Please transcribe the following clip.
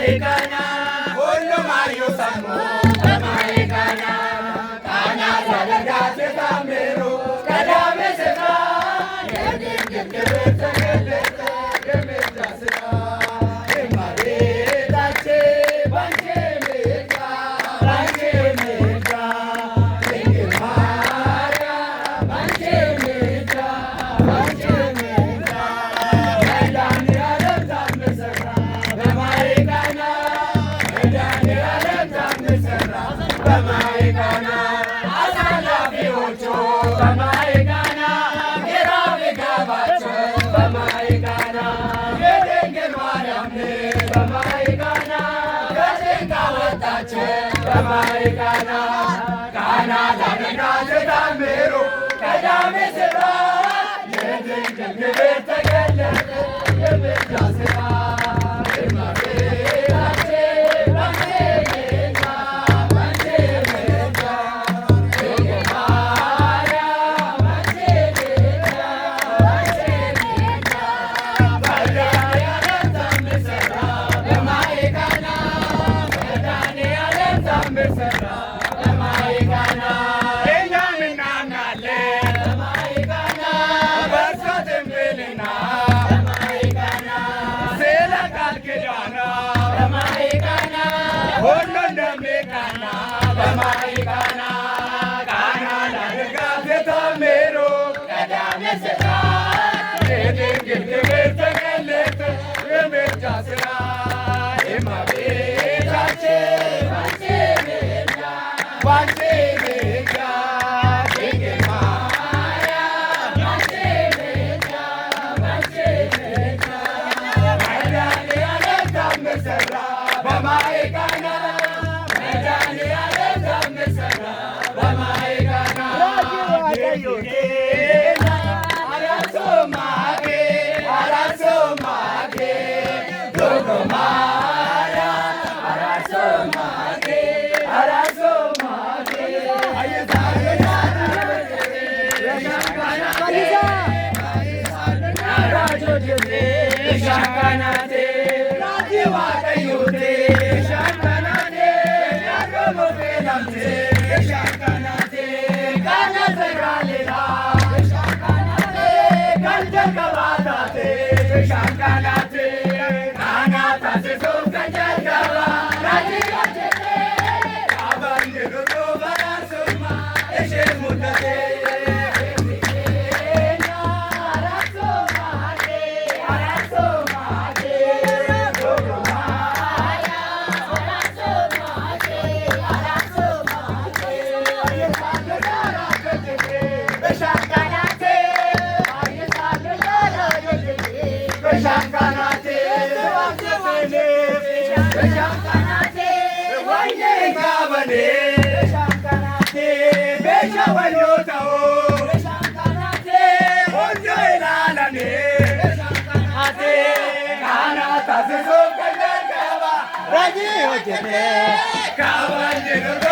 በማይቀና ሁሉም አዩ ሰሙ በማይቀና ቃና ዘነጋት ታምሩ ቀዳሜ ስፍራ የድንግል ክብር ተገለጠ የምልጃ ስራ እመቤታችን ባንቺ ምልጃ ባንቺ ምልጃ ድንግል ማርያም ባንቺ ምልጃ ባንቺ ምልጃ መድኃኒዓለም ታምር ሠራ በማይቀና መድኃኒዓለም ታምር ሠራ በማይቀና አሳላፊዎቹ በማይቀና ግራ ቢገባቸው በማይቀና የድንግል ማርያም ልጅ በማይቀና ከጭንቅ አወጣቸው በማይቀና ቃና ዘነጋት ታምሩ ቀዳሜ ስፍራ የድንግል ክብር ተገለጠ የምልጃ ስራ እመቤታችን ባንቺ ምልጃ ባንቺ ምልጃ ድንግል ማርያም ባንቺ ምልጃ ባንቺ ምልጃ መድኃኒዓለም ታምር ሠራ በማይቀና መድኃኒዓለም ታምር ሠራ በማይቀና እኛም እናምናለን በማይቀና በእርሷ ትንቢልና በማይቀና ስለ ቃል ኪዳኗ በማይቀና ሁሉ እንደሚቀና በማይቀና ቃና ዘነጋት ታምሩ ቀዳሜ ስፍራ የድንግል ክብር ተገለጠ የምልጃ ስራ እመቤታችን ባንቺ ምልጃ ባንቺ ምልጃ ድንግል ማርያም ባንቺ ምልጃ ባንቺ ምልጃ መድኃኒዓለም ታምር ሠራ በማይቀና መድኃኒዓለም ታምር ሠራ በማይቀና አራሶማጌ አራሶማጌ ዶጎ ማርያም አራሶማጌ አራሶማጌ ሻካናቴ ራቲ ዋቀዩቴ ሻካናቴ ያሮሞ ፌላምቴ ሻካናቴ ቃና ዘራሌላ ሻካናቴ ከንጀልቀባታቴ ሻካናቴ ቃና ታስሶ ከንጀልቀባ ራቲ ዋጀቴ አባንድሩቶ በራሱማ እሽን ሙደቴ በሻካናቴ በሻካናቴ ወይኔ ጋበኔ በሻካናቴ ቤሻ ወሎታው በሻካናቴ ወንጆ ይላላኔ በሻካናቴ ቃና ታስሶ ከንጀልቀባ ራጂ ሆጀቴ ካባንድሩቶ